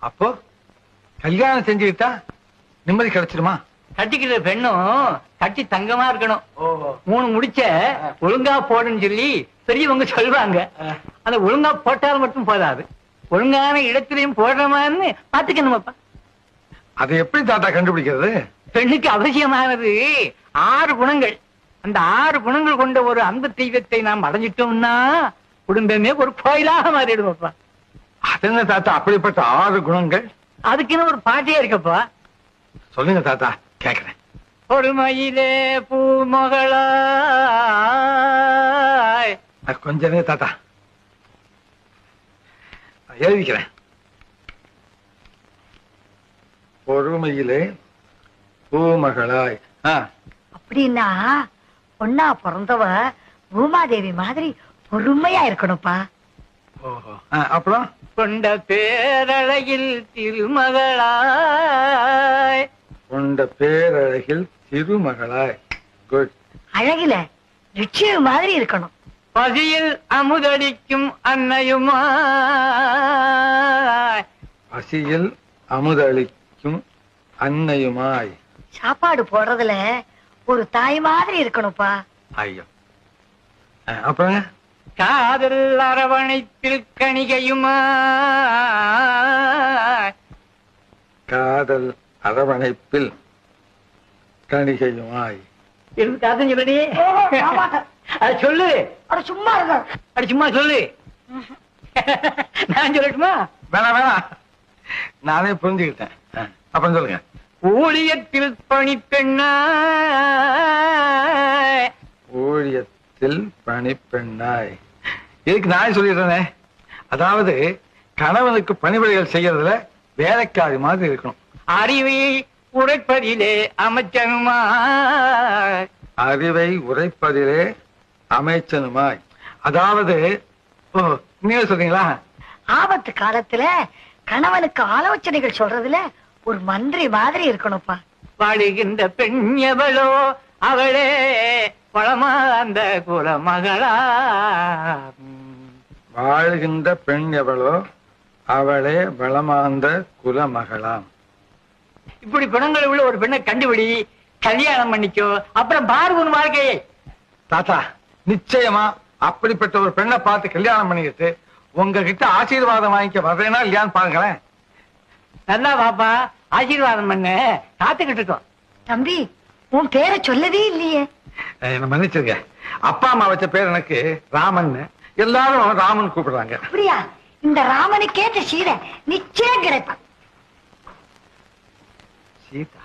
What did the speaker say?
அப்போ கல்யாணம் செஞ்சுக்கிட்டா நிம்மதி கிடைச்சிருமா? கட்டிக்கிற பெண்ணும் கட்டி தங்கமா இருக்கணும். 3 முடிச்ச ஒழுங்கா போடுன்னு சொல்லி பெரியவங்க சொல்லுவாங்க. அந்த ஒழுங்கா போட்டால் மட்டும் போதாது, ஒழுங்கான இடத்திலையும் போடுறமான்னு பாத்துக்கணுமாப்பா. அதை எப்படி தாத்தா கண்டுபிடிக்கிறது? பெண்ணுக்கு அவசியமானது 6 குணங்கள். அந்த 6 குணங்கள் கொண்ட ஒரு அன்பு தெய்வத்தை நாம் அடைஞ்சிட்டோம்னா குடும்பமே ஒரு கோயிலாக மாறிடுவோப்பா. அது என்ன தாத்தா அப்படிப்பட்ட 6 குணங்கள்? அதுக்குன்னு ஒரு பாட்டியே இருக்கப்பா. சொல்லுங்க தாத்தா, கேக்குறேன். பொறுமையிலே பூமகளாய். கொஞ்சமே தாத்தா எழுதிக்கிறேன். பொறுமையிலே பூமகளாய். அப்படின்னா பொண்ணா பிறந்தவ பூமாதேவி மாதிரி பொறுமையா இருக்கணும்ப்பா. அப்புறம் கொண்ட பேரழகில் திருமகளாய். கொண்ட பேரழகில் திருமகளாய். குட். அழகில நிச்சயம் மாதிரி இருக்கணும். பசியில் அமுதளிக்கும் அன்னையுமாய். பசியில் அமுதளிக்கும் அன்னையுமாய். சாப்பாடு போடுறதுல ஒரு தாய் மாதிரி இருக்கணும்ப்பா. ஐயோ. அப்புறம் காதல் அரவணைப்பில் கணிகையுமாய். காதல் அரவணைப்பில் கணிகையுமாய். இருந்து காதல் சொல்லடி. அது சொல்லு. அட சும்மா இருக்க. அடி சும்மா சொல்லு. நான் சொல்லட்டுமா? வேணாம் வேணாம், நானே புரிஞ்சுக்கிட்டேன். அப்புறம் சொல்லுங்க. ஊழியத்தில் பணிப்பெண்ணாய். ஊழியத்தில் பணிப்பெண்ணாய். இதுக்கு நான் சொல்லிடுறேனே, அதாவது கணவனுக்கு பணிவிடைகள் செய்யறதுல வேலைக்காரி மாதிரி இருக்கணும். அறிவை உரைப்பதிலே அமைச்சனுமாய். அறிவை உரைப்பதிலே அமைச்சனுமாய். அதாவது நீங்க சொல்றீங்களா? ஆபத்து காலத்துல கணவனுக்கு ஆலோசனைகள் சொல்றதுல ஒரு மந்திரி மாதிரி இருக்கணும்ப்பா. வாழுகின்ற பெண் எவளோ அவளே பழமாந்த குலமகளா. வாழ்கின்ற பெண் எவளோ அவளே வளமாந்த குலமகளாம். இப்படி குணங்கள் உள்ள ஒரு பெண்ணை கண்டுபிடி, கல்யாணம் பண்ணிக்கோ, அப்புறம் பாரு உன் வாழ்க்கையை. தாத்தா நிச்சயமா அப்படிப்பட்ட ஒரு பெண்ணை பார்த்து கல்யாணம் பண்ணிக்கிட்டு உங்ககிட்ட ஆசீர்வாதம் வாங்கிக்க வர்றேனா இல்லையான்னு பாருங்களேன். நல்லா பாப்பா, ஆசீர்வாதம் பண்ண காத்துக்கிட்டு இருக்கோம். தம்பி, உன் பேரை சொல்லவே இல்லையே. என்ன மன்னிச்சிருங்க, அப்பா அம்மா வச்ச பேர் எனக்கு ராமன். எல்லாரும் ராமன் கூப்பிடுறாங்க. அப்படியா? இந்த ராமனுக்கேற்ற சீதை நிச்சயம் கிடைப்பான். சீதா